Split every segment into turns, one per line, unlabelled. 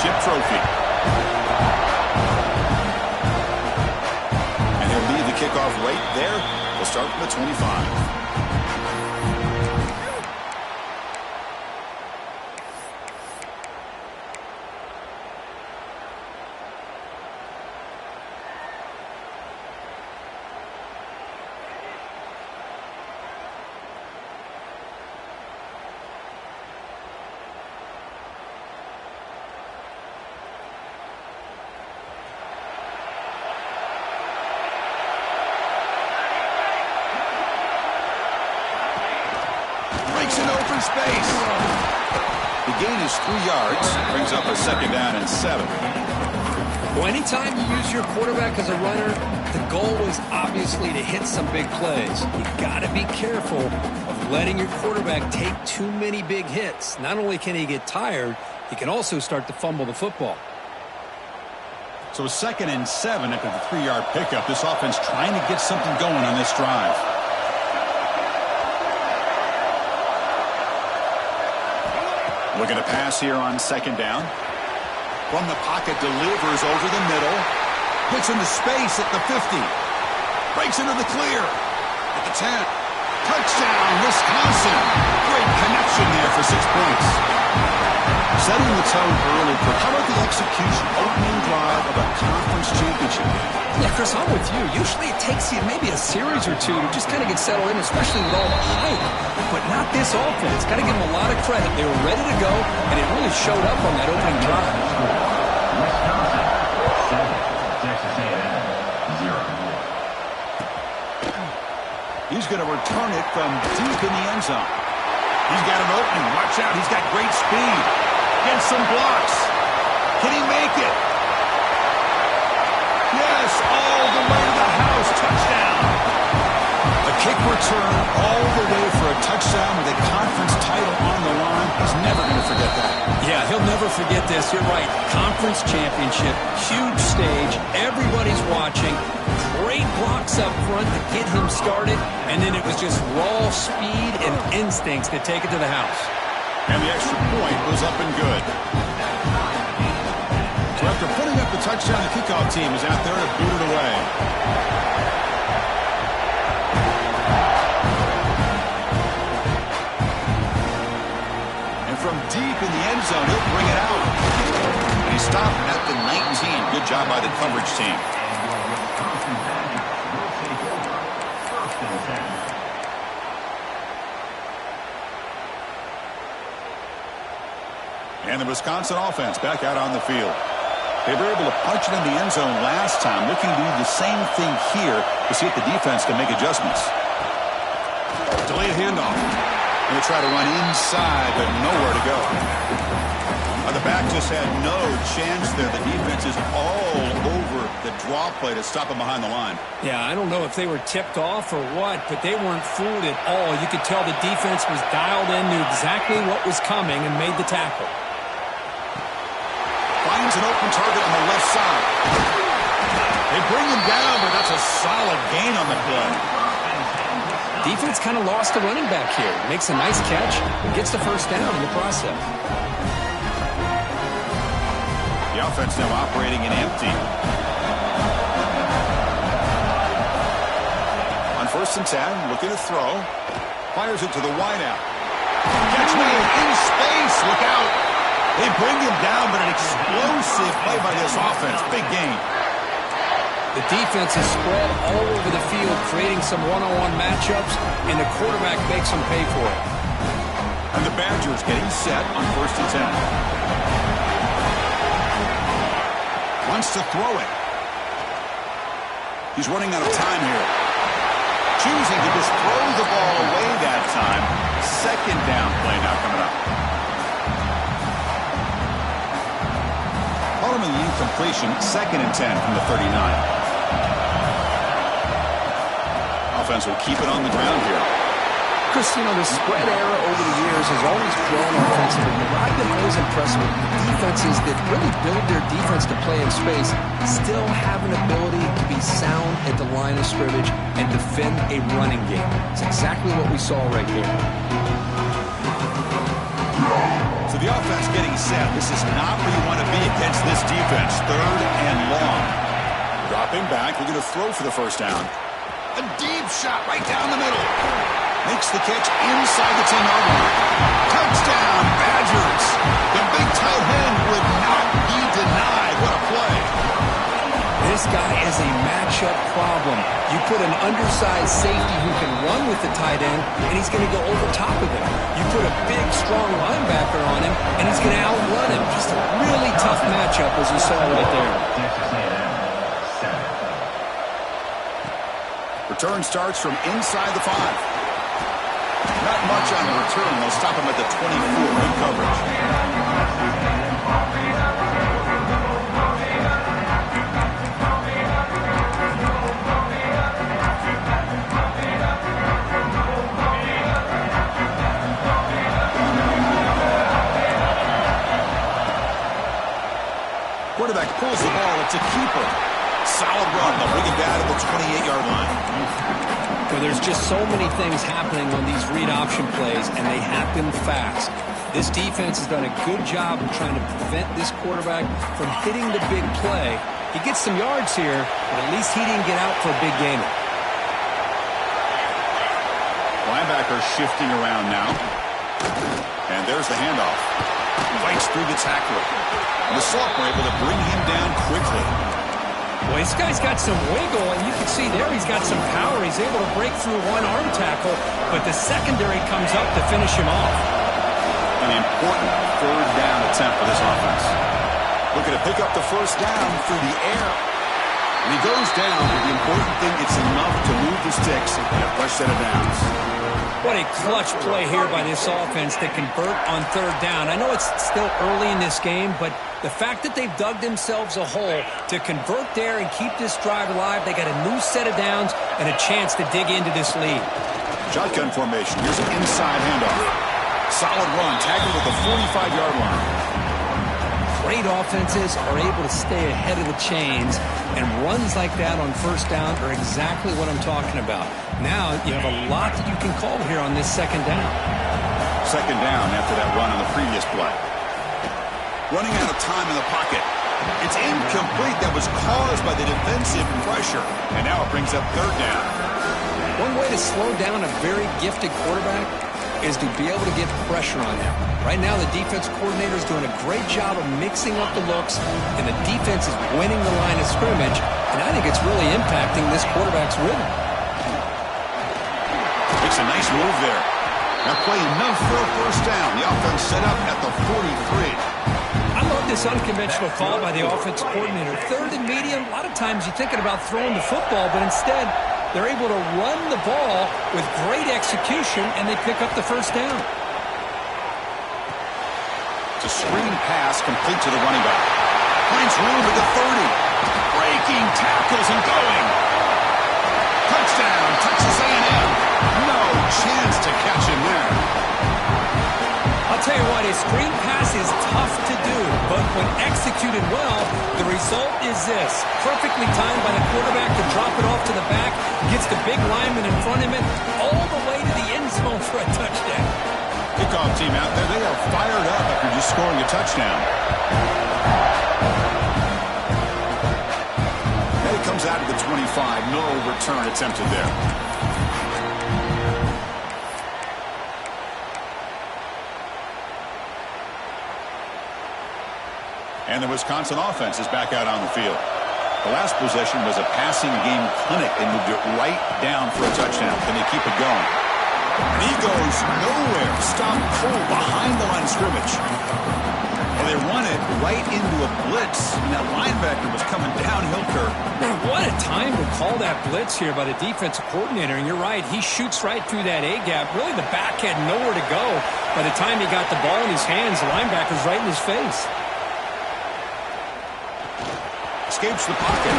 championship trophy. And he'll leave the kickoff right there. We'll start from the 25.
Breaks an open space.
The gain is 3 yards. Brings up a 2nd down and 7.
Well, anytime you use your quarterback as a runner, the goal is obviously to hit some big plays. You got to be careful of letting your quarterback take too many big hits. Not only can he get tired, he can also start to fumble the football.
So 2nd and 7 after the 3-yard pickup. This offense trying to get something going on this drive. Looking to pass here on 2nd down. From the pocket, delivers over the middle.
Hits into space at the 50. Breaks into the clear at the 10. Touchdown, Wisconsin. Great connection there for 6 points.
Setting the tone early. How about the execution? Opening drive of a conference championship game.
Yeah, Chris, I'm with you. Usually it takes you maybe a series or two to just kind of get settled in, especially with all the hype. But not this offense. Got to give them a lot of credit. They were ready to go, and it really showed up on that opening drive.
Wisconsin, 7. Texas A&M, 0.
He's going to return it from deep in the end zone. He's got an opening. Watch out. He's got great speed. Gets some blocks. Can he make it? Yes, all the way to the house. Touchdown. A kick return all the way for a touchdown with a conference title on the line. He's never going to forget that.
Yeah, he'll never forget this. You're right. Conference championship, huge stage. Everybody's watching. Great blocks up front to get him started. And then it was just raw speed and instincts to take it to the house.
And the extra point was up and good. So after putting up the touchdown, the kickoff team is out there to boot it away. And from deep in the end zone, he'll bring it out. And he stopped at the 19. Good job by the coverage team. And the Wisconsin offense back out on the field. They were able to punch it in the end zone last time, looking to do the same thing here to see if the defense can make adjustments. Delayed handoff. And they try to run inside, but nowhere to go. The back just had no chance there. The defense is all over the draw play to stop him behind the line.
Yeah, I don't know if they were tipped off or what, but they weren't fooled at all. You could tell the defense was dialed in, knew exactly what was coming, and made the tackle.
Finds an open target on the left side. They bring him down, but that's a solid gain on the play.
Defense kind of lost the running back here. Makes a nice catch and gets the first down in the process.
The offense now operating in empty. On 1st and 10, looking to throw. Fires it to the wideout. Catch made in space. Look out. They bring him down, but an explosive play by this offense. Big gain.
The defense is spread all over the field, creating some one-on-one matchups, and the quarterback makes them pay for it.
And the Badgers getting set on 1st and 10. Wants to throw it. He's running out of time here. Choosing to just throw the ball away that time. 2nd down play now coming up. Following the incompletion, 2nd and 10 from the 39. Offense will keep it on the ground here.
Chris, you know, the spread era over the years has always grown offensively. But what I've been always impressed with defenses that really build their defense to play in space still have an ability to be sound at the line of scrimmage and defend a running game. It's exactly what we saw right here.
So the offense getting set. This is not where you want to be against this defense. 3rd and long. Dropping back. We're going to throw for the first down.
A deep shot right down the middle. Makes the catch inside the 10-yard line. Touchdown, Badgers. The big tight end would not be denied. What a play.
This guy is a matchup problem. You put an undersized safety who can run with the tight end, and he's going to go over top of him. You put a big, strong linebacker on him, and he's going to outrun him. Just a really tough matchup, as you saw right there.
Return starts from inside the 5. Not much on the return. They'll stop him at the 24. Good coverage. Quarterback pulls the ball. It's a keeper. Solid run. They'll bring it down to the 28-yard line.
Well, there's just so many things happening on these read option plays, and they happen fast. This defense has done a good job of trying to prevent this quarterback from hitting the big play. He gets some yards here, but at least he didn't get out for a big gain.
Linebacker shifting around now. And there's the handoff. Fights through the tackler. And the sophomore able to bring him down quickly.
Well, this guy's got some wiggle, and you can see there he's got some power. He's able to break through one arm tackle, but the secondary comes up to finish him off.
An important 3rd down attempt for this offense. Looking to pick up the first down through the air. And he goes down, but the important thing, it's enough to move the sticks and a fresh set of downs.
What a clutch play here by this offense to convert on 3rd down. I know it's still early in this game, but the fact that they've dug themselves a hole to convert there and keep this drive alive, they got a new set of downs and a chance to dig into this lead.
Shotgun formation. Here's an inside handoff. Solid run, tackled at the 45-yard line.
Great offenses are able to stay ahead of the chains, and runs like that on 1st down are exactly what I'm talking about. Now you have a lot that you can call here on this 2nd down.
2nd down after that run on the previous play. Running out of time in the pocket. It's incomplete. That was caused by the defensive pressure. And now it brings up 3rd down.
One way to slow down a very gifted quarterback is to be able to get pressure on him. Right now, the defense coordinator is doing a great job of mixing up the looks, and the defense is winning the line of scrimmage, and I think it's really impacting this quarterback's rhythm.
Makes a nice move there. Now play enough for a first down. The offense set up at the 43.
I love this unconventional call by the offense coordinator. 3rd and medium, a lot of times you're thinking about throwing the football, but instead they're able to run the ball with great execution, and they pick up the first down.
It's a screen pass complete to the running back. Finds room at the 30. Breaking tackles and going. Touchdown, Texas A&M. No chance to catch him there.
I'll tell you what, a screen pass is tough to do, but when executed well, the result is this. Perfectly timed by the quarterback to drop it off to the back, gets the big lineman in front of him, all the way to the end zone for a touchdown.
Kickoff team out there, they are fired up after just scoring a touchdown. And it comes out of the 25. No return attempted there. And the Wisconsin offense is back out on the field. The last possession was a passing game clinic. They moved it right down for a touchdown. Can they keep it going? And he goes nowhere. Stopped cold behind the line of scrimmage. Well, they run it right into a blitz. And that linebacker was coming downhill curve.
What a time to call that blitz here by the defensive coordinator. And you're right, he shoots right through that A-gap. Really, the back had nowhere to go. By the time he got the ball in his hands, the linebacker's right in his face.
Escapes the pocket.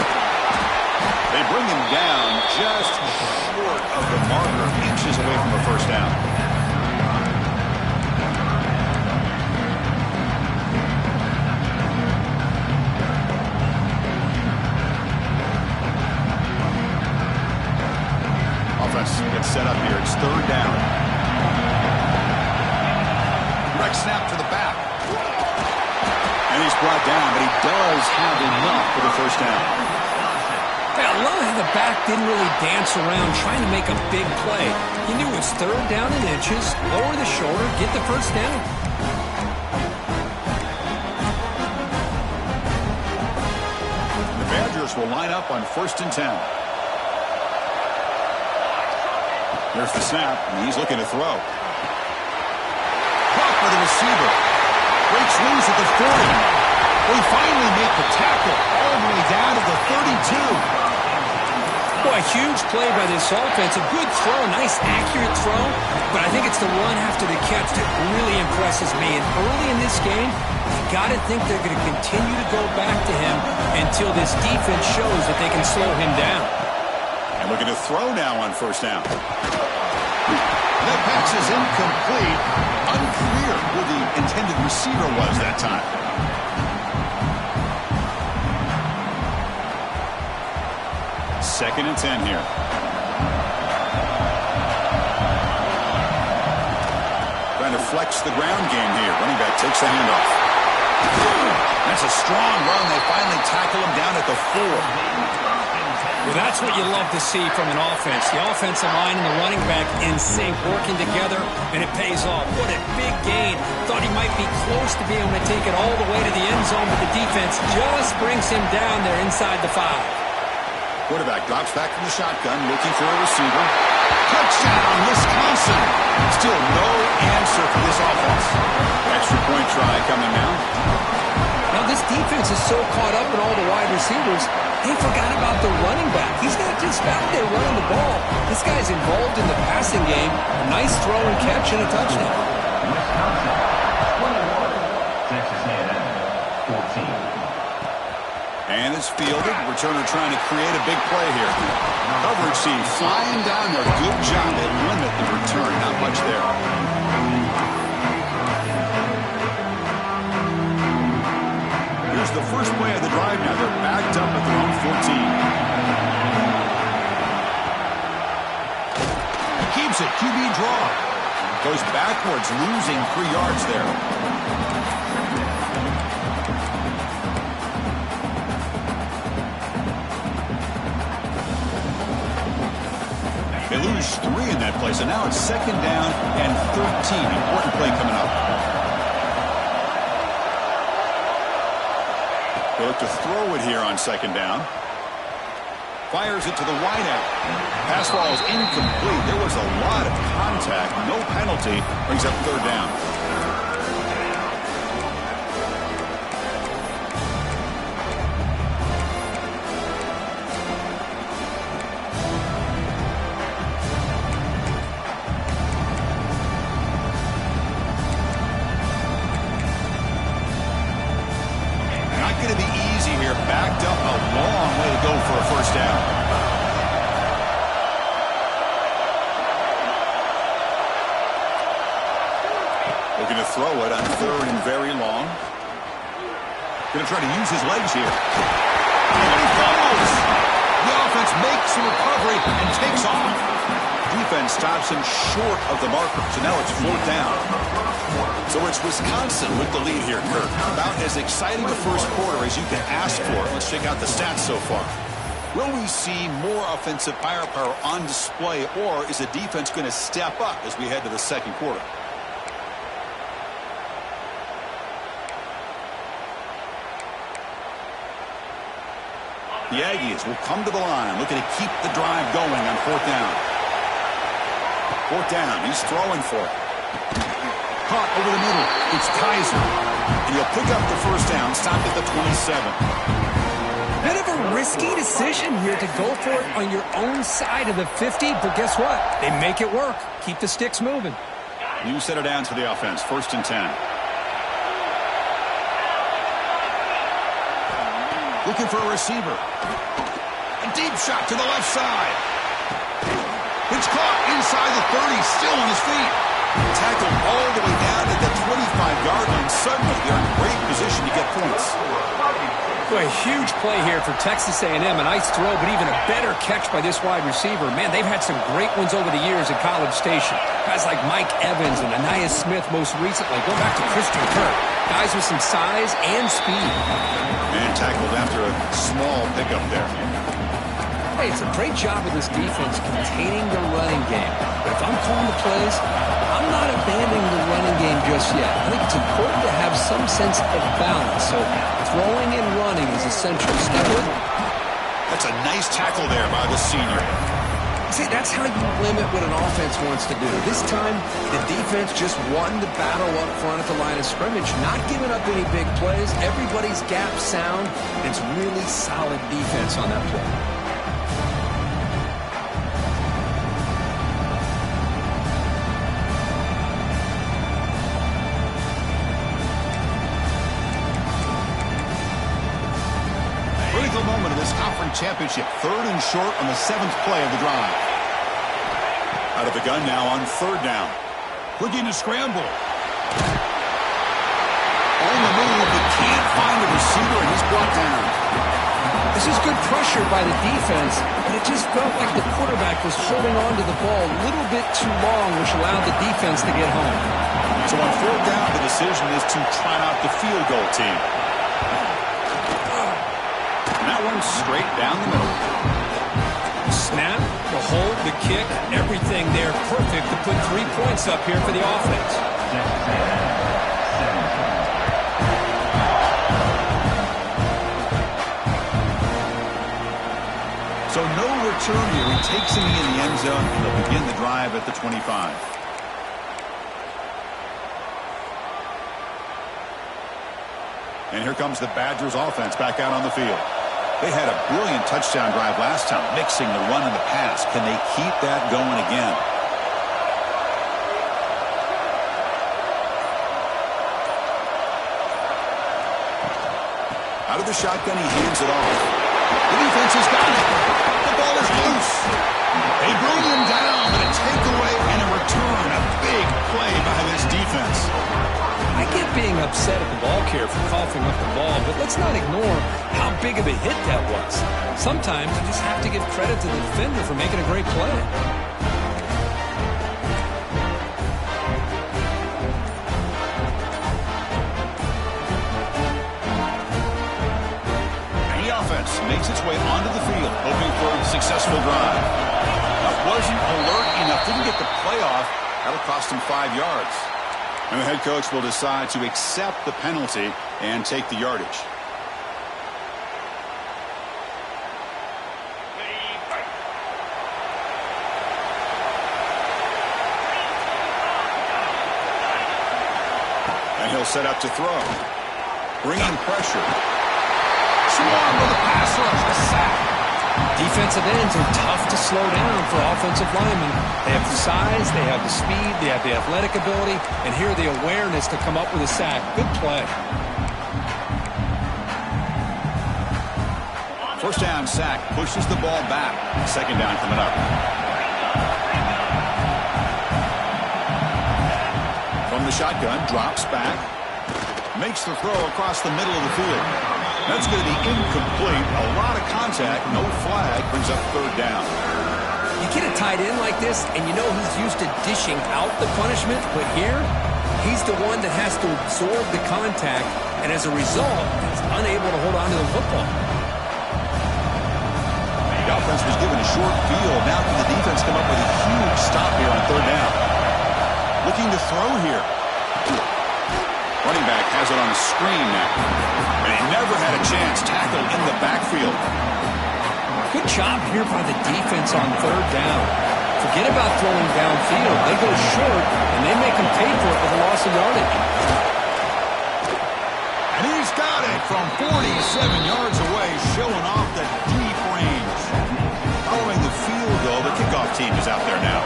They bring him down just short of the marker, inches away from a first down. Offense gets set up here. It's 3rd down. Direct snap to the back. And he's brought down, but he does have enough for the first down.
Yeah, I love how the back didn't really dance around trying to make a big play. He knew it was third down in inches, lower the shoulder, get the first down.
The Badgers will line up on 1st and 10. There's the snap, and he's looking to throw. Blocked by the receiver. Breaks loose at the 40. They finally make the tackle all the way down to the 32.
Boy, a huge play by this offense. A good throw, nice accurate throw. But I think it's the run after the catch that really impresses me. And early in this game, you got to think they're going to continue to go back to him until this defense shows that they can slow him down.
And looking to throw now on 1st down. That pass is incomplete. Unclear who the intended receiver was that time. 2nd and 10 here. Trying to flex the ground game here. Running back takes the handoff. That's a strong run. They finally tackle him down at the 4.
Well, that's what you love to see from an offense. The offensive line and the running back in sync, working together, and it pays off. What a big gain. Thought he might be close to being able to take it all the way to the end zone, but the defense just brings him down there inside the 5.
Quarterback drops back from the shotgun, looking for a receiver. Touchdown, Wisconsin. Still no answer for this offense. Extra point try coming now.
Now, this defense is so caught up in all the wide receivers, they forgot about the running back. He's not just out there running the ball. This guy's involved in the passing game. A nice throw and catch and a touchdown.
Wisconsin, 21. Texas A&M, 14.
And it's fielded. Returner trying to create a big play here. Coverage team flying down there. Good job. They limit the return. Not much there. Here's the first play of the drive now. They're backed up at their own 14. Keeps it. QB draw. Goes backwards, losing 3 yards there. They lose 3 in that play, so now it's 2nd down and 13. Important play coming up. They look to throw it here on 2nd down. Fires it to the wideout. Pass ball is incomplete. There was a lot of contact. No penalty. Brings up 3rd down. Going to be easy here. Backed up a long way to go for a 1st down. Looking to throw it on 3rd and very long. Going to try to use his legs here. And he fumbles. The offense makes a recovery and takes off. Defense stops him short of the marker. So now it's 4th down. So it's Wisconsin with the lead here, Kirk. About as exciting a first quarter as you can ask for. Let's check out the stats so far. Will we see more offensive firepower on display, or is the defense going to step up as we head to the 2nd quarter? The Aggies will come to the line, looking to keep the drive going on 4th down. 4th down, he's throwing for it. Caught over the middle. It's Kaiser. And he'll pick up the 1st down, stop at the 27.
Bit of a risky decision here to go for it on your own side of the 50, but guess what? They make it work. Keep the sticks moving.
New set of downs for the offense. 1st and 10. Looking for a receiver. A deep shot to the left side. It's caught inside the 30, still on his feet. Tackled all the way down to the 25-yard line. Suddenly, they're in great position to get points.
Boy, a huge play here for Texas A&M. A nice throw, but even a better catch by this wide receiver. Man, they've had some great ones over the years at College Station. Guys like Mike Evans and Anaya Smith most recently. Going back to Christian Kirk. Guys with some size and speed.
And tackled after a small pickup there.
Hey, it's a great job of this defense containing the running game. But if I'm calling the plays, I'm not abandoning the running game just yet. I think it's important to have some sense of balance. So throwing and running is essential. Step with it.
That's a nice tackle there by the senior.
See, that's how you limit what an offense wants to do. This time, the defense just won the battle up front at the line of scrimmage, not giving up any big plays. Everybody's gap sound. It's really solid defense on that play.
Moment of this conference championship. 3rd and short on the 7th play of the drive. Out of the gun now on 3rd down. Looking to scramble. On the move, but can't find the receiver, and he's brought down.
This is good pressure by the defense, but it just felt like the quarterback was holding on to the ball a little bit too long, which allowed the defense to get home.
So on 4th down, the decision is to try out the field goal team. That one straight down the middle.
Snap, the hold, the kick, everything there perfect to put 3 points up here for the offense.
So no return here. He takes him in the end zone, and they'll begin the drive at the 25. And here comes the Badgers offense back out on the field. They had a brilliant touchdown drive last time, mixing the run and the pass. Can they keep that going again? Out of the shotgun, he hands it off. The defense has got it. The ball is loose. They bring him down, but a takeaway and a return. A big play by this defense.
I get being upset at the ball carrier for coughing up the ball, but let's not ignore how big of a hit that was. Sometimes you just have to give credit to the defender for making a great play.
And the offense makes its way onto the field, hoping for a successful drive. That wasn't alert enough, didn't get the play off. That'll cost him 5 yards. And the head coach will decide to accept the penalty and take the yardage. And he'll set up to throw. Bringing pressure. Swarm with a pass rush. A sack.
Defensive ends are tough to slow down for offensive linemen. They have the size, they have the speed, they have the athletic ability, and here the awareness to come up with a sack. Good play.
First down sack, pushes the ball back. 2nd down coming up. From the shotgun, drops back. Makes the throw across the middle of the field. That's going to be incomplete. A lot of contact, no flag, brings up 3rd down.
You get a tight end like this, and you know he's used to dishing out the punishment, but here, he's the one that has to absorb the contact, and as a result, he's unable to hold on to the football.
The offense was given a short field. Now can the defense come up with a huge stop here on 3rd down? Looking to throw here. Running back has it on the screen now. And he never had a chance. Tackled in the backfield.
Good job here by the defense on 3rd down. Forget about throwing downfield. They go short, and they make them pay for it with a loss of yardage.
And he's got it from 47 yards away, showing off the deep range. Following the field goal, the kickoff team is out there now.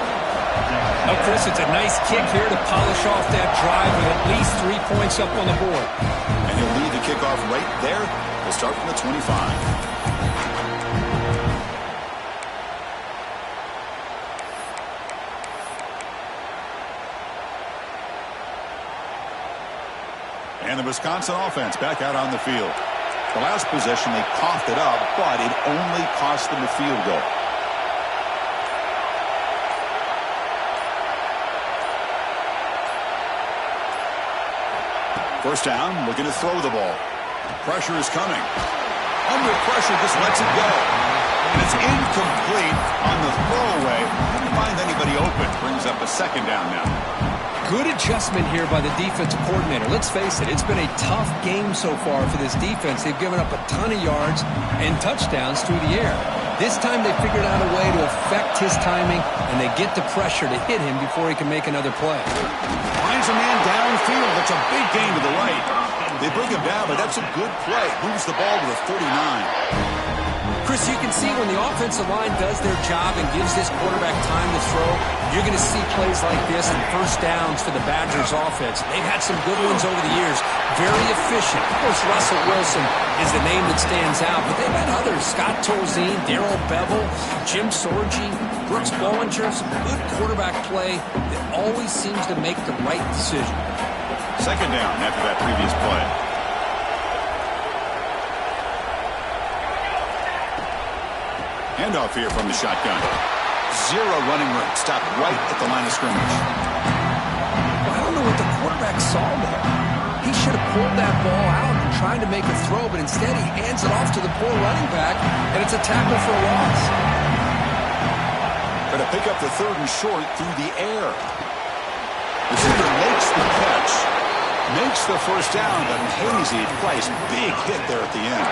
Now, Chris, it's a nice kick here to polish off that drive with at least 3 points up on the board.
And he'll lead the kickoff right there. We'll start from the 25. And the Wisconsin offense back out on the field. The last possession, they coughed it up, but it only cost them a field goal. First down, looking to throw the ball. Pressure is coming. Under pressure, just lets it go. And it's incomplete on the throwaway. Didn't find anybody open. Brings up a second down now.
Good adjustment here by the defensive coordinator. Let's face it, it's been a tough game so far for this defense. They've given up a ton of yards and touchdowns through the air. This time they figured out a way to affect his timing, and they get the pressure to hit him before he can make another play.
Finds a man downfield. That's a big gain to the right. They bring him down, but that's a good play. Moves the ball to the 39.
Chris, you can see when the offensive line does their job and gives this quarterback time to throw, you're going to see plays like this and first downs for the Badgers offense. They've had some good ones over the years. Very efficient. Of course, Russell Wilson is the name that stands out, but they've had others. Scott Tolzien, Darrell Bevel, Jim Sorgi, Brooks Bollinger. Some good quarterback play that always seems to make the right decision.
Second down after that previous play. Handoff here from the shotgun. Zero running room. Stopped right at the line of scrimmage.
Well, I don't know what the quarterback saw there. He should have pulled that ball out and tried to make a throw, but instead he hands it off to the poor running back, and it's a tackle for a loss.
Going to pick up the third and short through the air. Receiver makes the catch. Makes the first down, but Hazy Price, big hit there at the end.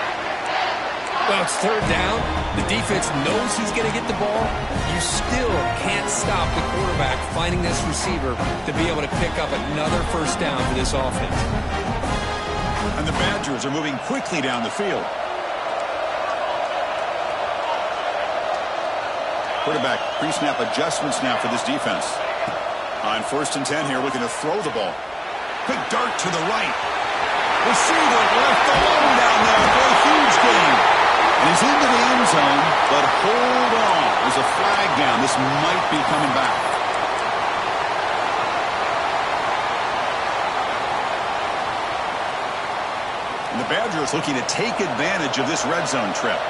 Well, it's third down. The defense knows he's going to get the ball. You still can't stop the quarterback finding this receiver to be able to pick up another first down for this offense.
And the Badgers are moving quickly down the field. Quarterback pre-snap adjustments now for this defense. On 1st and 10 here, looking to throw the ball. Quick dart to the right. Receiver left alone down there for a huge gain. And he's into the end zone, but hold on. There's a flag down. This might be coming back. And the Badgers looking to take advantage of this red zone trip.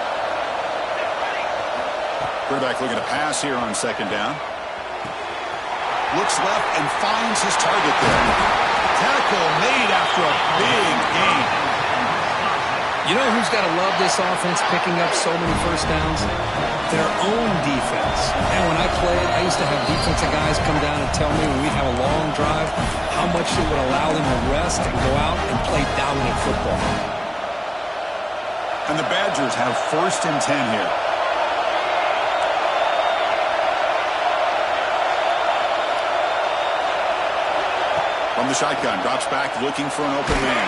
Quarterback looking to pass here on second down. Looks left and finds his target there. Tackle made after a big gain.
You know who's got to love this offense picking up so many first downs? Their own defense. And when I played, I used to have defensive guys come down and tell me when we'd have a long drive how much it would allow them to rest and go out and play dominant football.
And the Badgers have 1st and 10 here. From the shotgun, drops back looking for an open man.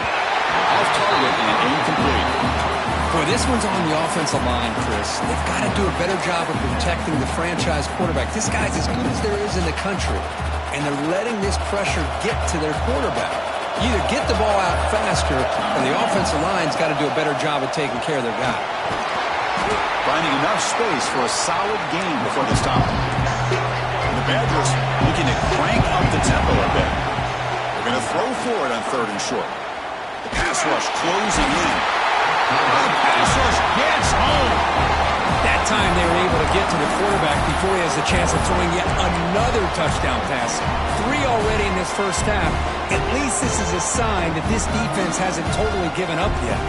Off target and incomplete.
Boy, this one's on the offensive line, Chris. They've got to do a better job of protecting the franchise quarterback. This guy's as good as there is in the country, and they're letting this pressure get to their quarterback. You either get the ball out faster, or the offensive line's got to do a better job of taking care of their guy.
Finding enough space for a solid gain before they stop. And the Badgers looking to crank up the tempo a bit. They're going to throw for it on 3rd and short. The pass rush closing in. The pass rush gets home.
That time they were able to get to the quarterback before he has a chance of throwing yet another touchdown pass. 3 already in this first half. At least this is a sign that this defense hasn't totally given up yet.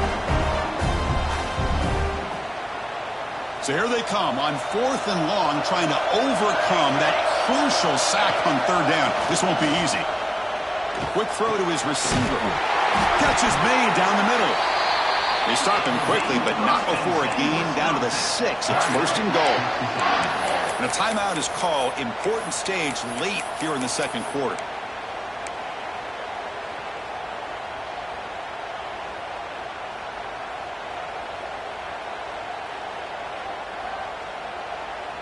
So here they come on 4th and long, trying to overcome that crucial sack on 3rd down. This won't be easy. Quick throw to his receiver. Catch is made down the middle. They stop him quickly, but not before a gain down to the 6. It's 1st and goal. And a timeout is called. Important stage late here in the 2nd quarter.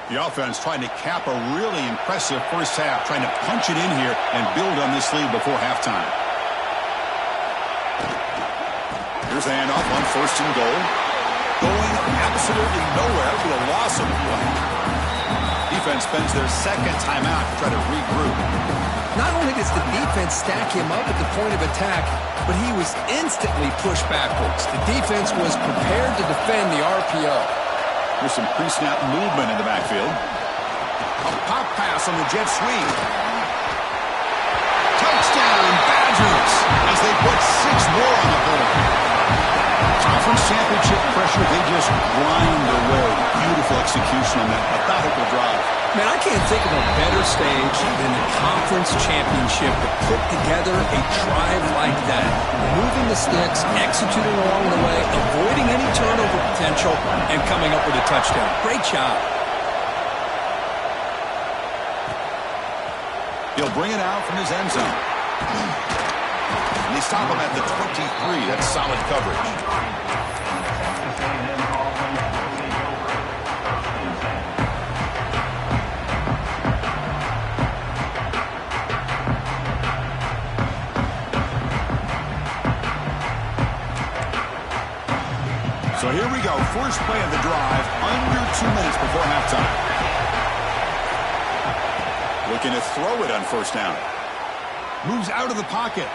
The offense trying to cap a really impressive first half, trying to punch it in here and build on this lead before halftime. Here's the handoff on 1st and goal. Going absolutely nowhere for a loss of play. Defense spends their second timeout to try to regroup.
Not only does the defense stack him up at the point of attack, but he was instantly pushed backwards. The defense was prepared to defend the RPO.
There's some pre-snap movement in the backfield. A pop pass on the jet sweep. Touchdown, Badgers, as they put 6 more on the board. Conference championship pressure, they just grind away. Beautiful execution on that methodical drive.
Man, I can't think of a better stage than the conference championship to put together a drive like that. Moving the sticks, executing along the way, avoiding any turnover potential, and coming up with a touchdown. Great job.
He'll bring it out from his end zone. And they stop him at the 23. That's solid coverage. So here we go. First play of the drive, under 2 minutes before halftime. Looking to throw it on first down. Moves out of the pocket.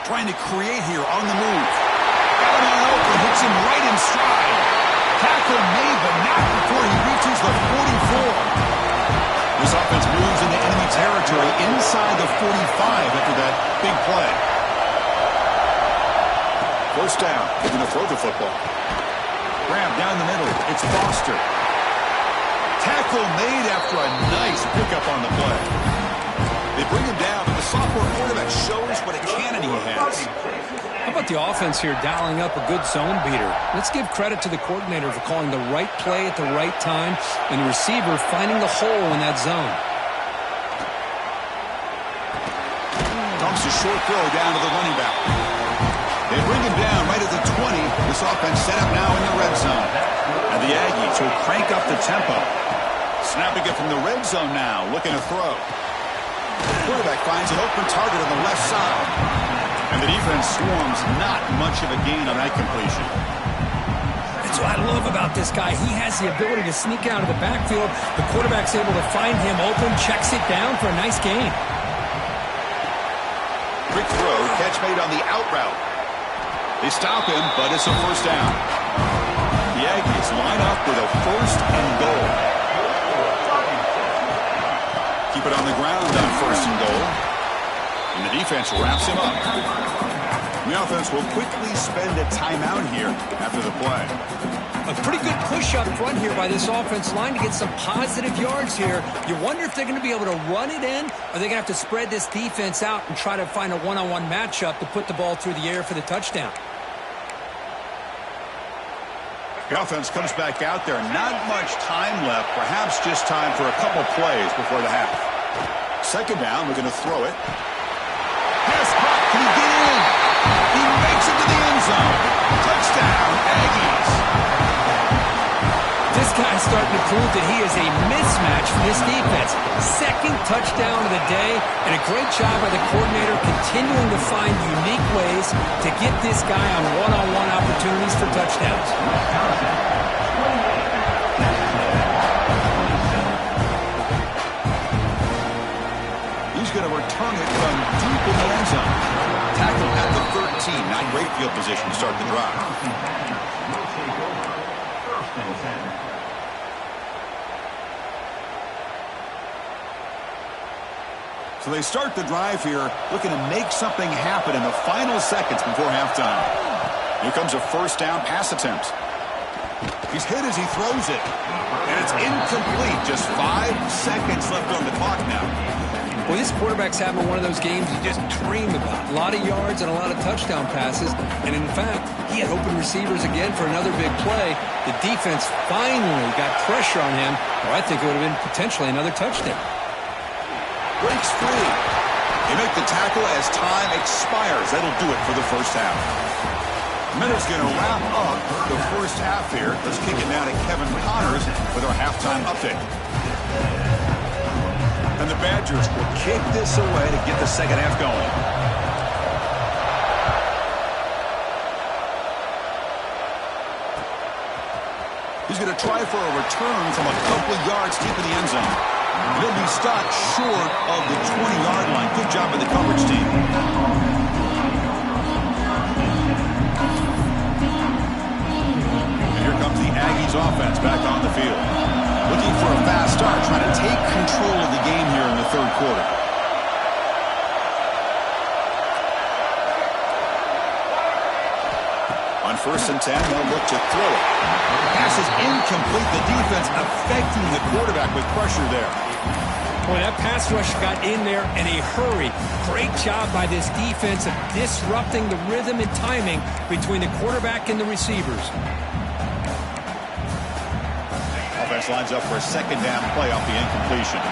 Trying to create here on the move. Got him on open. Hits him right in stride. Tackle made, but not before he reaches the 44. This offense moves into enemy territory inside the 45 after that big play. First down. They're going to throw the football. Grab down the middle. It's Foster. Tackle made after a nice pickup on the play. They bring him down, but the sophomore quarterback shows what a cannon he has.
How about the offense here dialing up a good zone beater? Let's give credit to the coordinator for calling the right play at the right time and the receiver finding the hole in that zone.
Dumps a short throw down to the running back. They bring him down right at the 20. This offense set up now in the red zone. And the Aggies will crank up the tempo. Snapping it from the red zone now, looking to throw. The quarterback finds an open target on the left side. And the defense swarms not much of a gain on that completion.
That's what I love about this guy. He has the ability to sneak out of the backfield. The quarterback's able to find him open, checks it down for a nice gain.
Quick throw, catch made on the out route. They stop him, but it's a first down. The Aggies line up with a first and goal. Keep it on the ground on first and goal. And the defense wraps him up. The offense will quickly spend a timeout here after the play.
A pretty good push up front here by this offense line to get some positive yards here. You wonder if they're going to be able to run it in, or they're going to have to spread this defense out and try to find a one-on-one matchup to put the ball through the air for the touchdown.
The offense comes back out there. Not much time left. Perhaps just time for a couple plays before the half. Second down, we're going to throw it. Pass caught. Can he get in? He makes it to the end zone. Touchdown, Aggies.
This guy's starting to prove that he is a mismatch for this defense. Second touchdown of the day, and a great job by the coordinator continuing to find unique ways to get this guy on one-on-one opportunities for touchdowns.
He's going to return it from deep in the end zone. Tackle at the 13. Not great field position to start the drive. So they start the drive here, looking to make something happen in the final seconds before halftime. Here comes a first down pass attempt. He's hit as he throws it. And it's incomplete. Just 5 seconds left on the clock now.
Well, this quarterback's having one of those games you just dream about. A lot of yards and a lot of touchdown passes. And in fact, he had open receivers again for another big play. The defense finally got pressure on him. Or I think it would have been potentially another touchdown.
Breaks free. They make the tackle as time expires. That'll do it for the first half. Miller's going to wrap up the first half here. Let's kick it now to Kevin Connors with our halftime update. And the Badgers will kick this away to get the second half going. He's going to try for a return from a couple of yards deep in the end zone. And he'll be stopped short of the 20-yard line. Good job by the coverage team. And here comes the Aggies offense back on the field. Looking for a fast start, trying to take control of the game here in the third quarter. On 1st and 10, they'll look to throw it. Pass is incomplete. The defense affecting the quarterback with pressure there.
Boy, that pass rush got in there in a hurry. Great job by this defense of disrupting the rhythm and timing between the quarterback and the receivers.
Offense lines up for a second down play off the incompletion.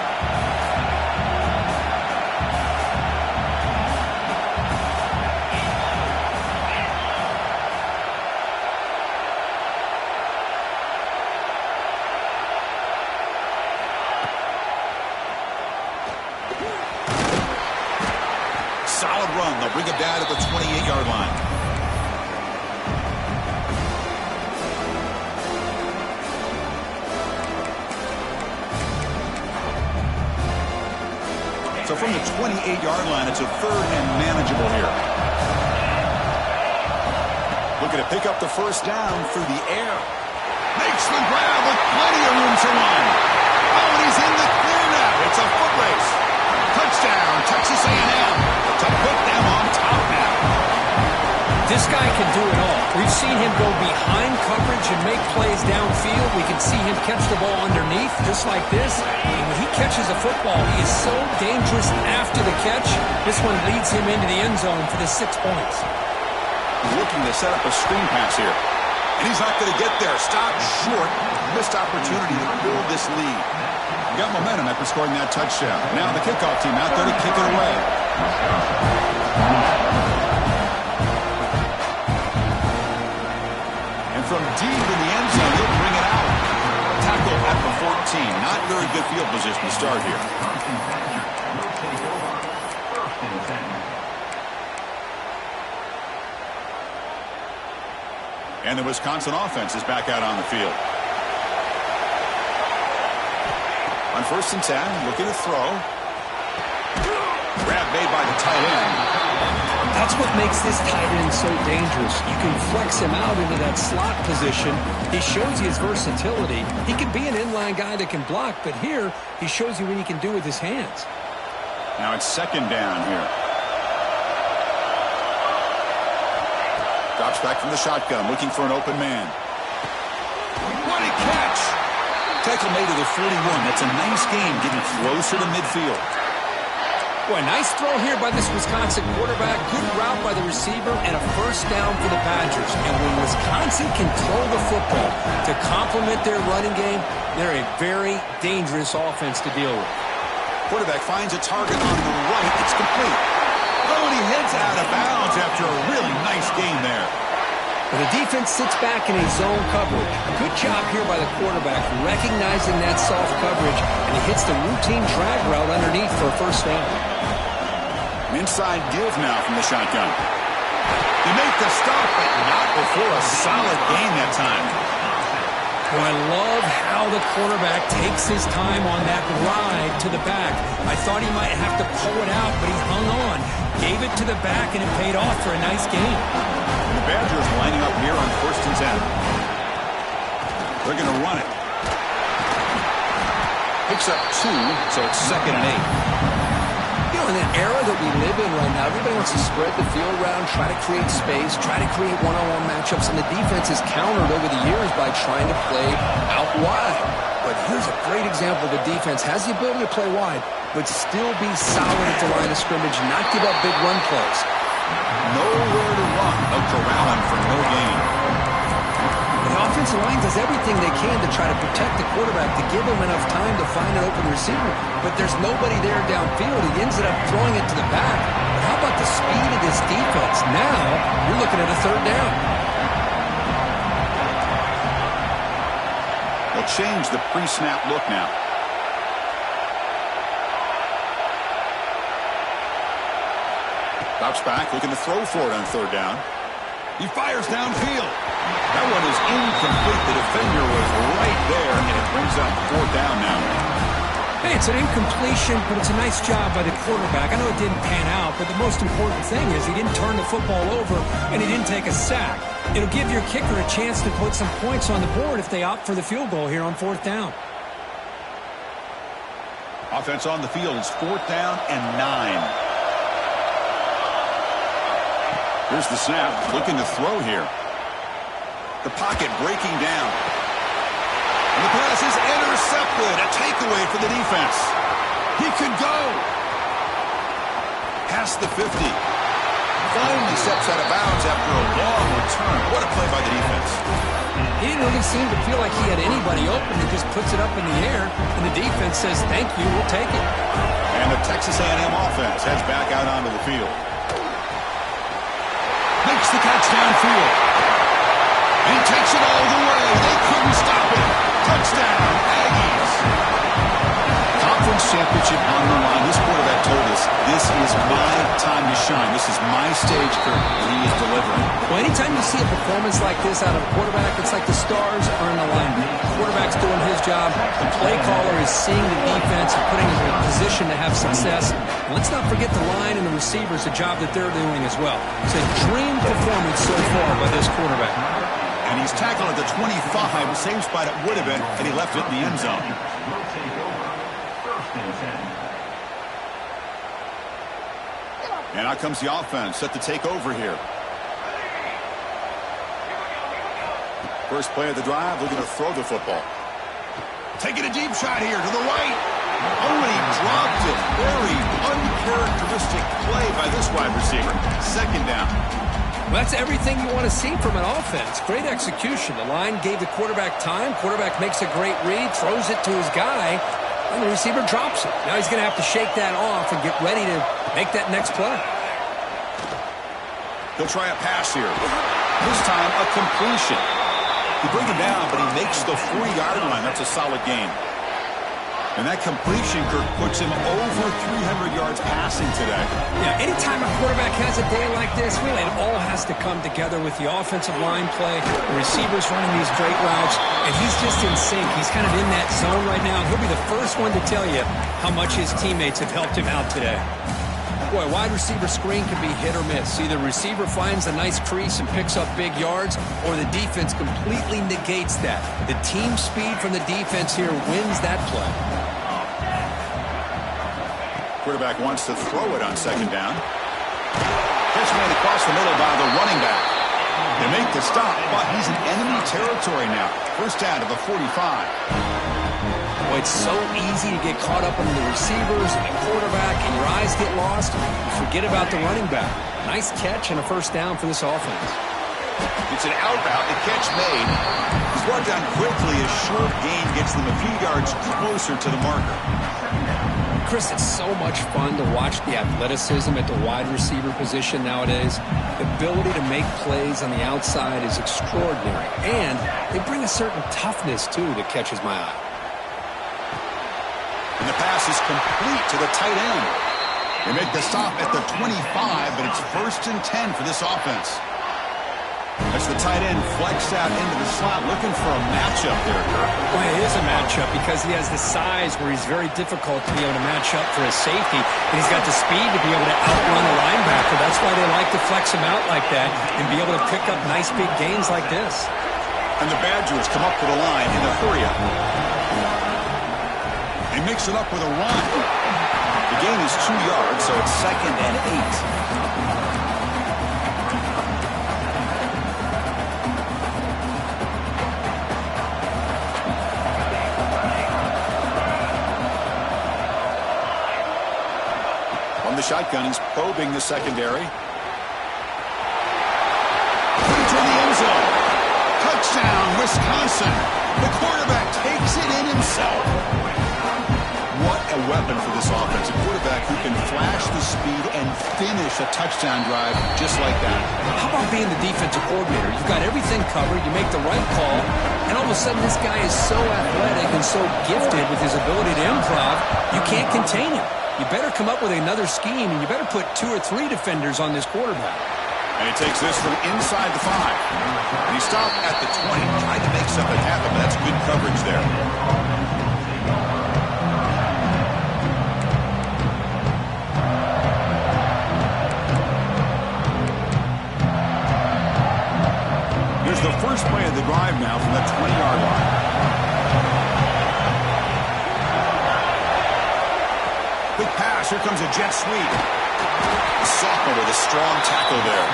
Solid run. They'll bring it down at the 28-yard line. So from the 28-yard line, it's a third and manageable here. Looking to pick up the first down through the air. Makes the grab with plenty of room to run. Oh, and he's in the clear now. It's a foot race. Touchdown, Texas A&M, to put them on top now.
This guy can do it all. We've seen him go behind coverage and make plays downfield. We can see him catch the ball underneath, just like this. And when he catches a football, he is so dangerous after the catch. This one leads him into the end zone for the 6 points.
Looking to set up a screen pass here. And he's not going to get there. Stopped short. Missed opportunity to build this lead. Got momentum after scoring that touchdown. Now the kickoff team out there to kick it away. And from deep in the end zone, he'll bring it out. Tackle at the 14. Not very good field position to start here. And the Wisconsin offense is back out on the field. On 1st and 10, looking to throw. Grab made by the tight end.
That's what makes this tight end so dangerous. You can flex him out into that slot position. He shows you his versatility. He can be an inline guy that can block, but here he shows you what he can do with his hands.
Now it's second down here. Drops back from the shotgun, looking for an open man. What a catch! Tackle made to the 41. That's a nice game, getting closer to midfield.
Boy, nice throw here by this Wisconsin quarterback. Good route by the receiver, and a first down for the Badgers. And when Wisconsin can throw the football to complement their running game, they're a very dangerous offense to deal with.
Quarterback finds a target on the right. It's complete. Oh, and he heads out of bounds after a really nice game there.
Well, the defense sits back in a zone coverage. Good job here by the quarterback, recognizing that soft coverage, and he hits the routine drag route underneath for a first down.
Inside give now from the shotgun. They make the stop, but not before a solid gain that time.
Well, I love how the quarterback takes his time on that ride to the back. I thought he might have to pull it out, but he hung on. Gave it to the back, and it paid off for a nice game.
The Badgers lining up here on 1st and 10. They're going to run it. Picks up 2, so it's 2nd and 8.
You know, in an era that we live in right now, everybody wants to spread the field around, try to create space, try to create one-on-one matchups, and the defense has countered over the years by trying to play out wide. But here's a great example. The defense has the ability to play wide, but still be solid at the line of scrimmage, not give up big run plays.
Nowhere to run. They'll corral him for no gain.
The offensive line does everything they can to try to protect the quarterback, to give him enough time to find an open receiver. But there's nobody there downfield. He ends up throwing it to the back. But how about the speed of this defense? Now you're looking at a third down.
They'll change the pre-snap look now. Drops back, looking to throw for it on third down.
He fires downfield.
That one is incomplete. The defender was right there, and it brings up 4th down now.
Hey, it's an incompletion, but it's a nice job by the quarterback. I know it didn't pan out, but the most important thing is he didn't turn the football over, and he didn't take a sack. It'll give your kicker a chance to put some points on the board if they opt for the field goal here on 4th down.
Offense on the field is 4th down and 9. Here's the snap. Looking to throw here. The pocket breaking down. And the pass is intercepted. A takeaway for the defense.
He could go.
Past the 50. Finally steps out of bounds after a long return. What a play by the defense.
He didn't really seem to feel like he had anybody open. He just puts it up in the air, and the defense says, thank you, we'll take it.
And the Texas A&M offense heads back out onto the field.
Makes the catch downfield. And he takes it all the way. They couldn't stop it. Touchdown, Aggies.
Conference championship on the line. This quarterback told us, this is my time to shine. This is my stage, Kirk, and he is delivering.
Well, anytime you see a performance like this out of a quarterback, it's like the stars are in alignment. The quarterback's doing his job. The play caller is seeing the defense and putting him in a position to have success. And let's not forget the line and the receivers, the job that they're doing as well. It's a dream performance so far by this quarterback.
And he's tackled at the 25, the same spot it would have been, and he left it in the end zone. And out comes the offense, set to take over here. First play of the drive, looking to throw the football.
Taking a deep shot here to the right. Oh, and he dropped it. Very uncharacteristic play by this wide receiver. 2nd down.
Well, that's everything you want to see from an offense. Great execution. The line gave the quarterback time. Quarterback makes a great read, throws it to his guy, and the receiver drops it. Now he's going to have to shake that off and get ready to make that next play.
He'll try a pass here. This time, a completion. He brings him down, but he makes the 40-yard line. That's a solid game. And that completion, Kirk, puts him over 300 yards passing today.
Yeah, anytime a quarterback has a day like this, really, it all has to come together with the offensive line play, the receivers running these great routes, and he's just in sync. He's kind of in that zone right now. He'll be the first one to tell you how much his teammates have helped him out today. Boy, wide receiver screen can be hit or miss. Either receiver finds a nice crease and picks up big yards, or the defense completely negates that. The team speed from the defense here wins that play.
Quarterback wants to throw it on 2nd down. Pitch made across the middle by the running back. They make the stop, but he's in enemy territory now. 1st down to the 45.
Boy, it's so easy to get caught up in the receivers and the quarterback, and your eyes get lost. You forget about the running back. Nice catch and a 1st down for this offense.
It's an out route. The catch made. He's brought down quickly. A short gain gets them a few yards closer to the marker.
Chris, it's so much fun to watch the athleticism at the wide receiver position nowadays. The ability to make plays on the outside is extraordinary, and they bring a certain toughness, too, that catches my eye.
And the pass is complete to the tight end. They make the stop at the 25, but it's 1st and 10 for this offense. As the tight end flexed out into the slot, looking for a matchup there, Kirk.
Well, it is a matchup because he has the size where he's very difficult to be able to match up for his safety. And he's got the speed to be able to outrun a linebacker. That's why they like to flex him out like that and be able to pick up nice big gains like this.
And the Badgers come up to the line in a hurry-up. He mix it up with a run. The gain is 2 yards, so it's 2nd and 8. The shotgun, he's probing the secondary.
Put it to the end zone. Touchdown, Wisconsin. The quarterback takes it in himself.
What a weapon for this offense. A quarterback who can flash the speed and finish a touchdown drive just like that.
How about being the defensive coordinator? You've got everything covered. You make the right call, and all of a sudden this guy is so athletic and so gifted with his ability to improv, you can't contain him. You better come up with another scheme, and you better put 2 or 3 defenders on this quarterback.
And he takes this from inside the 5. And he stopped at the 20, tried to make something happen, but that's good coverage there. Here's the first play of the drive now from the 20-yard line. Quick pass. Here comes a jet sweep. The sophomore with a strong tackle there.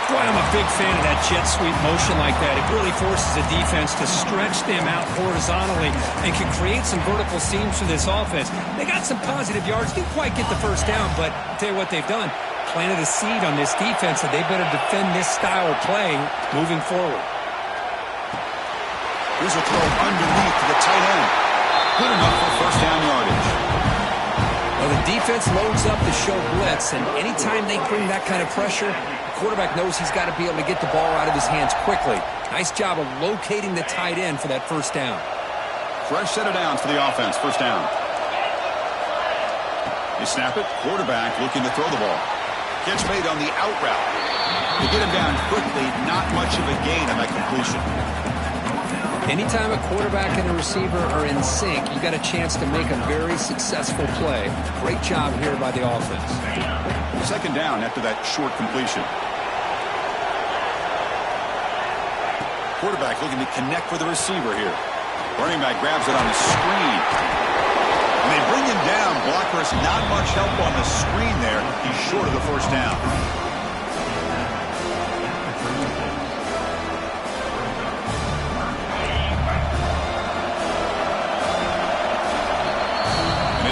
Boy, I'm a big fan of that jet sweep motion like that. It really forces the defense to stretch them out horizontally and can create some vertical seams for this offense. They got some positive yards. Didn't quite get the first down, but I'll tell you what they've done. Planted a seed on this defense that they better defend this style of play moving forward.
Here's a throw underneath to the tight end. Good enough for first down yardage.
Well, the defense loads up to show blitz, and anytime they bring that kind of pressure, the quarterback knows he's got to be able to get the ball out of his hands quickly. Nice job of locating the tight end for that first down.
Fresh set of downs for the offense. First down. They snap it. Quarterback looking to throw the ball. Catch made on the out route. They get him down quickly. Not much of a gain on that completion.
Anytime a quarterback and a receiver are in sync, you got a chance to make a very successful play. Great job here by the offense.
Second down after that short completion. Quarterback looking to connect with the receiver here. Running back grabs it on the screen. And they bring him down. Blocker has not much help on the screen there. He's short of the first down.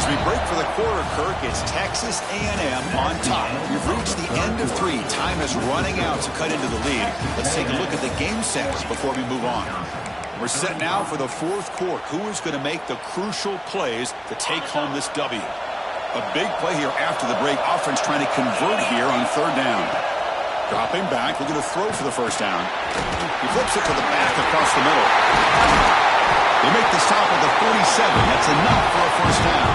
As we break for the quarter, Kirk, it's Texas A&M on top. We've reached the end of 3. Time is running out to cut into the lead. Let's take a look at the game sets before we move on. We're set now for the fourth quarter. Who is going to make the crucial plays to take home this W? A big play here after the break. Offense trying to convert here on third down. Dropping back, looking to throw for the first down. He flips it to the back across the middle. They make the stop at the 47. That's enough for a first down.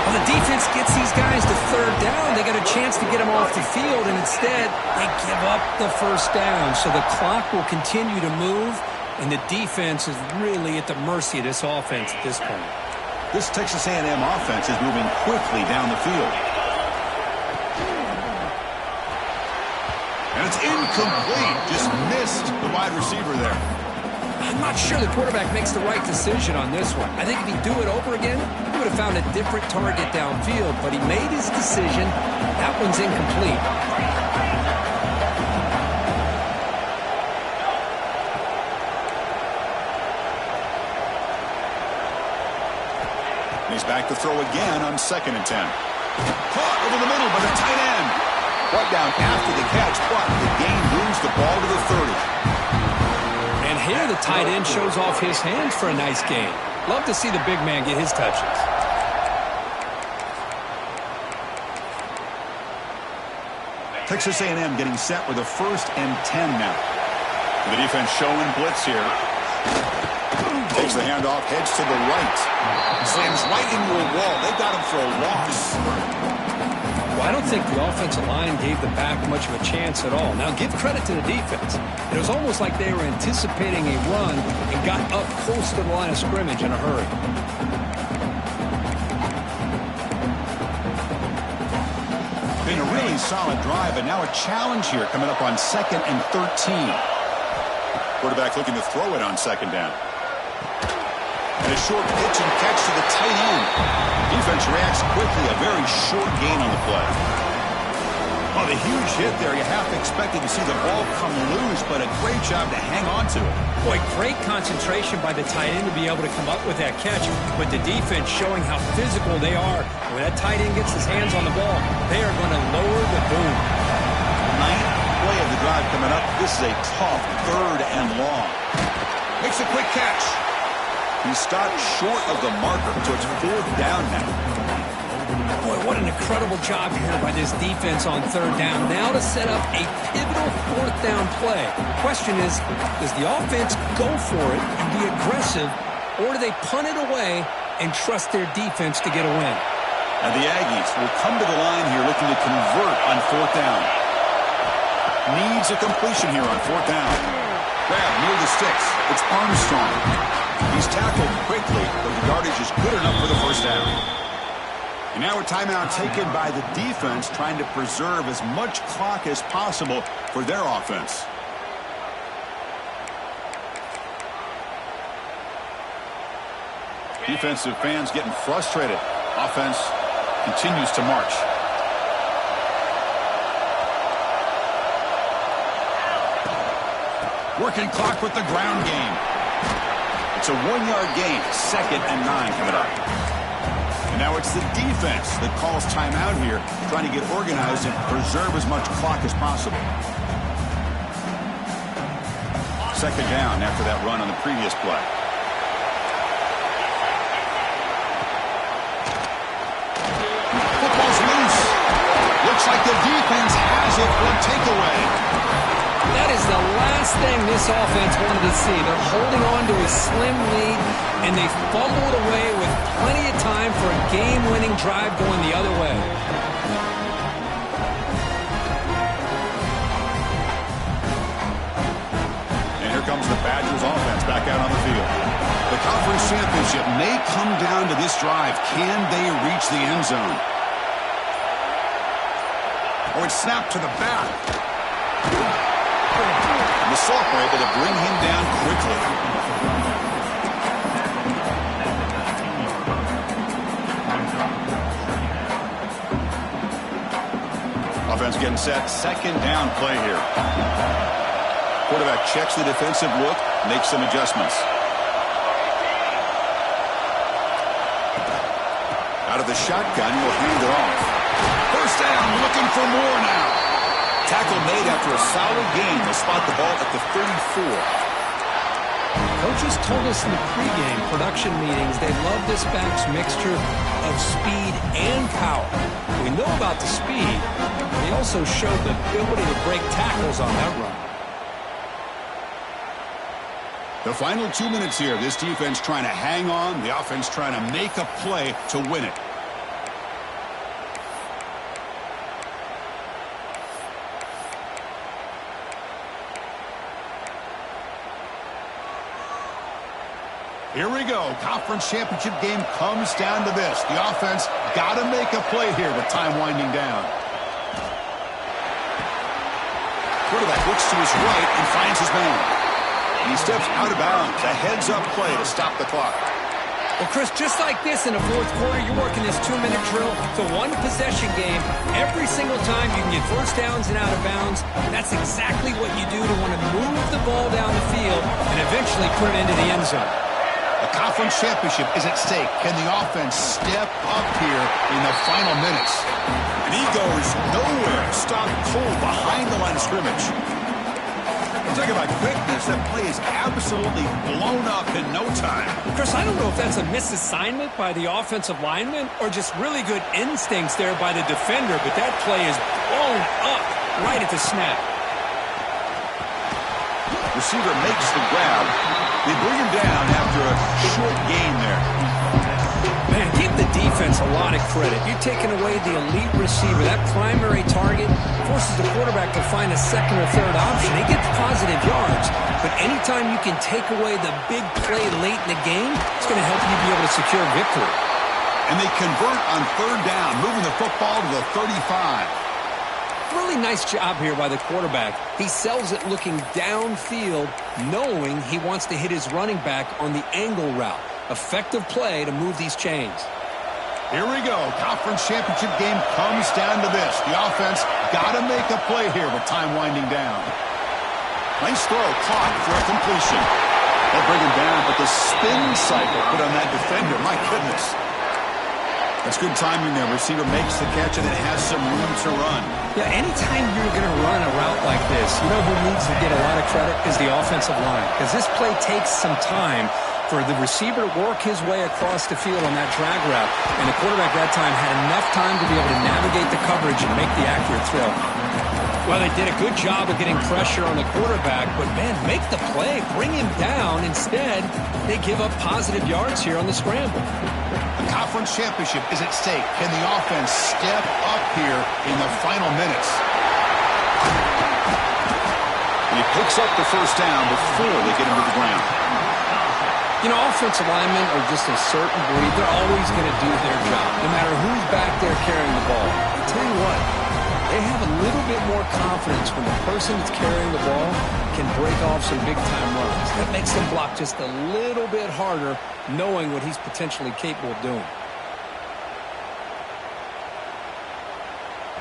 Well, the defense gets these guys to third down. They got a chance to get them off the field, and instead they give up the first down. So the clock will continue to move, and the defense is really at the mercy of this offense at this point.
This Texas A&M offense is moving quickly down the field. And it's incomplete. Just missed the wide receiver there.
I'm not sure the quarterback makes the right decision on this one. I think if he'd do it over again, he would have found a different target downfield, but he made his decision. That one's incomplete.
He's back to throw again on 2nd and 10. Caught over the middle by the tight end. Brought down after the catch, but the gain moves the ball to the 30.
And here the tight end shows off his hands for a nice gain. Love to see the big man get his touches.
Texas A&M getting set with a 1st and 10 now. The defense showing blitz here. Takes the handoff, heads to the right. Slams right into a wall. They got him for a loss.
Well, I don't think the offensive line gave the back much of a chance at all. Now, give credit to the defense. It was almost like they were anticipating a run and got up close to the line of scrimmage in a hurry.
Been a really solid drive, and now a challenge here coming up on 2nd and 13. Quarterback looking to throw it on 2nd down. And a short pitch and catch to the tight end. Defense reacts quickly. A very short gain on the play. Oh, the huge hit there. You half expected to see the ball come loose, but a great job to hang on to it.
Boy, great concentration by the tight end to be able to come up with that catch, but the defense showing how physical they are. When that tight end gets his hands on the ball, they are going to lower the boom.
9th play of the drive coming up. This is a tough 3rd and long. Makes a quick catch. He stopped short of the marker, so it's 4th down now.
Boy, what an incredible job here by this defense on 3rd down. Now to set up a pivotal 4th down play. Question is, does the offense go for it and be aggressive, or do they punt it away and trust their defense to get a win?
And the Aggies will come to the line here looking to convert on 4th down. needs a completion here on 4th down. Grab near the sticks. It's Armstrong. He's tackled quickly, but the yardage is good enough for the first down. And now a timeout taken by the defense, trying to preserve as much clock as possible for their offense. Defensive fans getting frustrated. Offense continues to march. Working clock with the ground game. It's a 1-yard gain. 2nd and 9 coming up. And now it's the defense that calls timeout here, trying to get organized and preserve as much clock as possible. 2nd down after that run on the previous play. Football's loose. Looks like the defense has it for a takeaway.
That is the last thing this offense wanted to see. They're holding on to a slim lead, and they fumble it away with plenty of time for a game-winning drive going the other way.
And here comes the Badgers offense back out on the field. The conference championship may come down to this drive. Can they reach the end zone? Oh, it's snapped to the back. And the sophomore able to bring him down quickly. Offense getting set. 2nd down play here. Quarterback checks the defensive look, makes some adjustments. Out of the shotgun, will hand it off. First down, looking for more now. Tackle made after a solid gain. They'll spot the ball at the 34.
Coaches told us in the pregame production meetings they love this back's mixture of speed and power. We know about the speed, but he also showed the ability to break tackles on that run.
The final 2 minutes here. This defense trying to hang on. The offense trying to make a play to win it. Here we go. Conference championship game comes down to this. The offense got to make a play here with time winding down. Quarterback looks to his right and finds his man. And he steps out of bounds. A heads-up play to stop the clock.
Well, Chris, just like this in the 4th quarter, you're working this 2-minute drill. It's a one-possession game. Every single time you can get first downs and out of bounds. That's exactly what you do to want to move the ball down the field and eventually put it into the end zone.
A conference championship is at stake. Can the offense step up here in the final minutes? And he goes nowhere. Stop cold behind the line of scrimmage. Talk about quickness. That play is absolutely blown up in no time.
Chris, I don't know if that's a misassignment by the offensive lineman or just really good instincts there by the defender, but that play is blown up right at the snap.
Receiver makes the grab. They bring him down after a short gain there.
Man, give the defense a lot of credit. You're taking away the elite receiver. That primary target forces the quarterback to find a second or third option. He gets positive yards, but anytime you can take away the big play late in the game, it's going to help you be able to secure victory.
And they convert on 3rd down, moving the football to the 35.
Really nice job here by the quarterback. He sells it looking downfield, knowing he wants to hit his running back on the angle route. Effective play to move these chains.
Here we go. Conference championship game comes down to this. The offense got to make a play here with time winding down. Nice throw, caught for a completion. They'll bring him down, but the spin cycle put on that defender, my goodness. That's good timing there. Receiver makes the catch and it has some room to run.
Yeah, anytime you're going to run a route like this, you know who needs to get a lot of credit is the offensive line. Because this play takes some time for the receiver to work his way across the field on that drag route. And the quarterback that time had enough time to be able to navigate the coverage and make the accurate throw. Well, they did a good job of getting pressure on the quarterback, but, man, make the play, bring him down. Instead, they give up positive yards here on the scramble.
The conference championship is at stake. Can the offense step up here in the final minutes? he picks up the first down before they get him to the ground.
You know, offensive linemen are just a certain breed. They're always going to do their job, no matter who's back there carrying the ball. I'll tell you what, they have a little bit more confidence when the person that's carrying the ball can break off some big-time runs. That makes them block just a little bit harder, knowing what he's potentially capable of doing.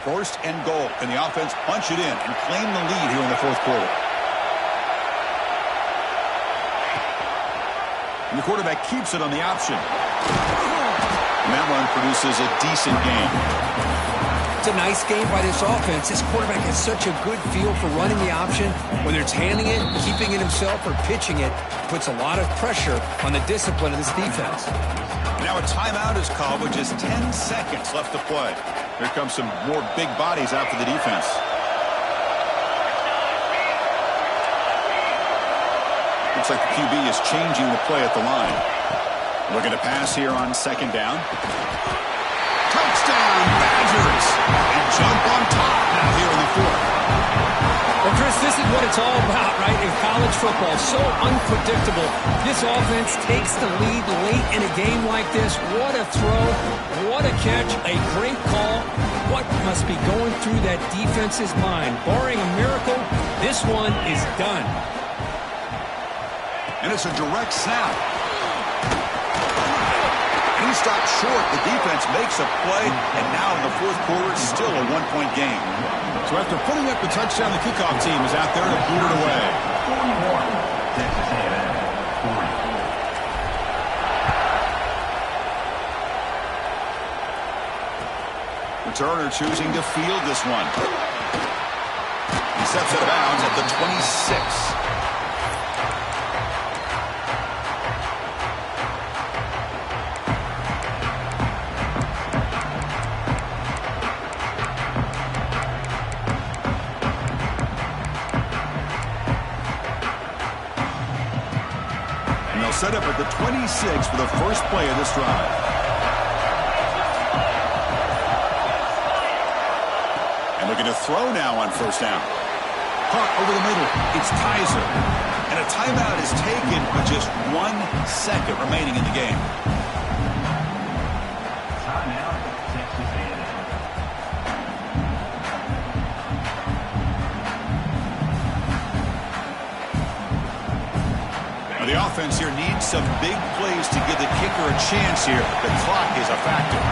First and goal. Can the offense punch it in and claim the lead here in the fourth quarter? And the quarterback keeps it on the option. And that one produces a decent gain.
It's a nice game by this offense. This quarterback has such a good feel for running the option. Whether it's handing it, keeping it himself, or pitching it, puts a lot of pressure on the discipline of this defense.
Now a timeout is called with just 10 seconds left to play. Here comes some more big bodies out for the defense. Looks like the QB is changing the play at the line. Looking to pass here on second down.
Touchdown, Badgers. And jump on top now here in the fourth.
Well, Chris, this is what it's all about, right? In college football, so unpredictable. This offense takes the lead late in a game like this. What a throw. What a catch. A great call. What must be going through that defense's mind? Barring a miracle, this one is done.
And it's a direct snap. He stopped short. The defense makes a play, and now in the fourth quarter, it's still a one-point game. So after putting up the touchdown, the kickoff team is out there to boot it away.
41, Texas A&M, 40.
Returner choosing to field this one. He steps out of bounds at the 26. Set up at the 26 for the first play of this drive. And looking to throw now on first down. Caught over the middle. It's Tizer. And a timeout is taken with just 1 second remaining in the game.
Timeout, Texas A&M.
The offense here needs some big plays to give the kicker a chance here. The clock is a factor.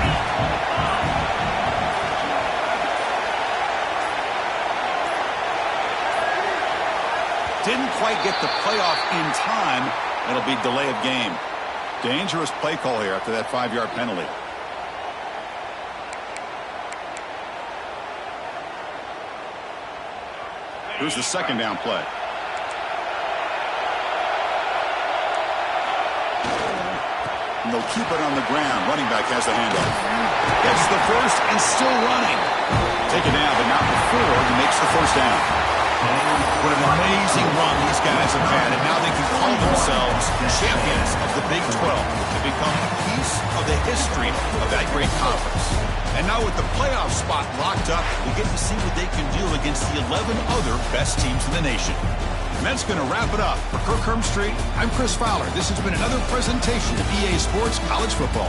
Didn't quite get the playoff in time. It'll be delay of game. Dangerous play call here after that 5-yard penalty. Here's the second down play. And they'll keep it on the ground. Running back has the handoff. Gets the first and still running. Take it down, but not before he makes the first down. What an amazing run these guys have had, and now they can call themselves champions of the Big 12 to become a piece of the history of that great conference. And now with the playoff spot locked up, we get to see what they can do against the 11 other best teams in the nation. And that's going to wrap it up. For Kirk Hermstreet, I'm Chris Fowler. This has been another presentation of EA Sports College Football.